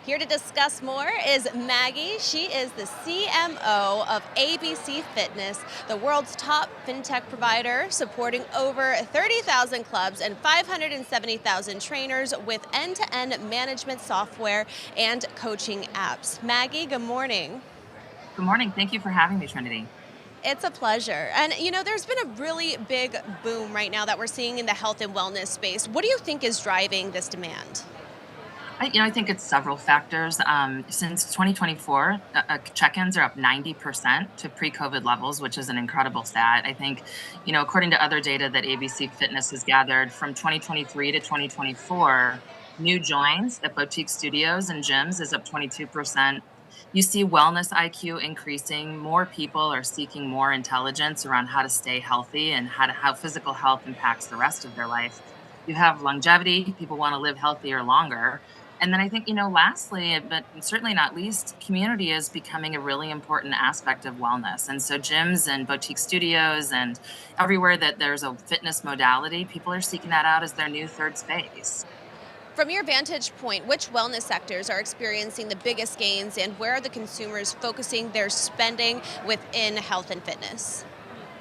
Here to discuss more is Maggie. She is the CMO of ABC Fitness, the world's top fintech provider, supporting over 30,000 clubs and 570,000 trainers with end-to-end management software and coaching apps. Maggie, good morning. Good morning. Thank you for having me, Trinity. It's a pleasure. And there's been a really big boom right now that we're seeing in the health and wellness space. What do you think is driving this demand? I think it's several factors. Since 2024, check-ins are up 90% to pre-COVID levels, which is an incredible stat. I think, according to other data that ABC Fitness has gathered from 2023 to 2024, new joins at boutique studios and gyms is up 22%. You see wellness IQ increasing. More people are seeking more intelligence around how to stay healthy and how physical health impacts the rest of their life. You have longevity. People want to live healthier longer. And then I think, lastly, but certainly not least, community is becoming a really important aspect of wellness. And so gyms and boutique studios and everywhere that there's a fitness modality, people are seeking that out as their new third space. From your vantage point, which wellness sectors are experiencing the biggest gains and where are the consumers focusing their spending within health and fitness?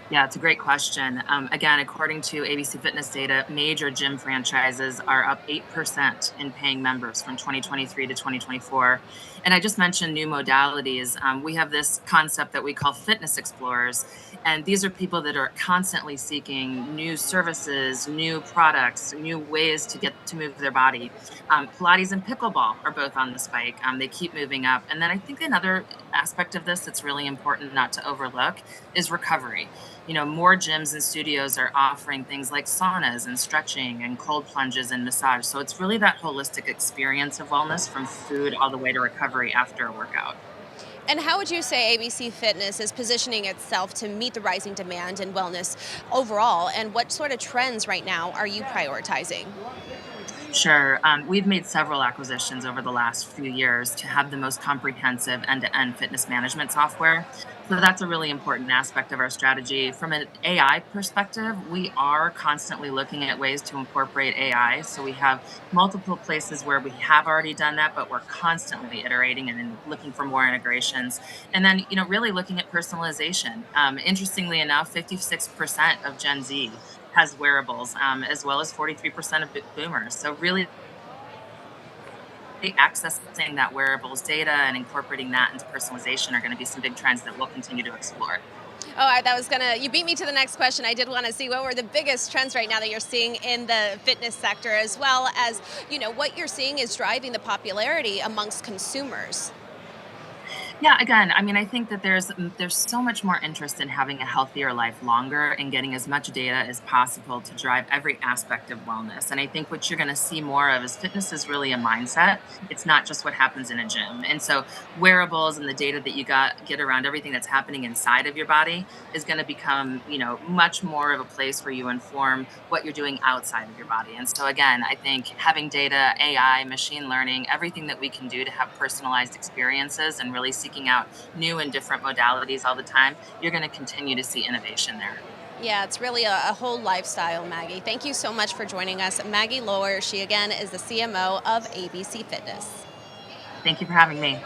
Yeah, it's a great question. Again, according to ABC Fitness data, major gym franchises are up 8% in paying members from 2023 to 2024. And I just mentioned new modalities. We have this concept that we call fitness explorers. And these are people that are constantly seeking new services, new products, new ways to get to move their body. Pilates and pickleball are both on the spike. They keep moving up. And then I think another aspect of this that's really important not to overlook is recovery. More gyms and studios are offering things like saunas and stretching and cold plunges and massage. So it's really that holistic experience of wellness from food all the way to recovery after a workout. And how would you say ABC Fitness is positioning itself to meet the rising demand in wellness overall? And what sort of trends right now are you prioritizing? Sure. We've made several acquisitions over the last few years to have the most comprehensive end-to-end fitness management software. So that's a really important aspect of our strategy. From an AI perspective, we are constantly looking at ways to incorporate AI. So we have multiple places where we have already done that, but we're constantly iterating and then looking for more integrations. And then, really looking at personalization. Interestingly enough, 56% of Gen Z has wearables, as well as 43% of boomers. So really accessing that wearables data and incorporating that into personalization are going to be some big trends that we'll continue to explore. You beat me to the next question. I did want to see what were the biggest trends right now that you're seeing in the fitness sector, as well as, what you're seeing is driving the popularity amongst consumers. Yeah, again, I mean, I think that there's so much more interest in having a healthier life longer and getting as much data as possible to drive every aspect of wellness. And I think what you're going to see more of is fitness is really a mindset. It's not just what happens in a gym. And so wearables and the data that you get around everything that's happening inside of your body is going to become, much more of a place where you inform what you're doing outside of your body. And so again, I think having data, AI, machine learning, everything that we can do to have personalized experiences and really seeking out new and different modalities all the time, you're going to continue to see innovation there. Yeah, it's really a whole lifestyle, Maggie. Thank you so much for joining us. Maggie Lower, she again is the CMO of ABC Fitness. Thank you for having me.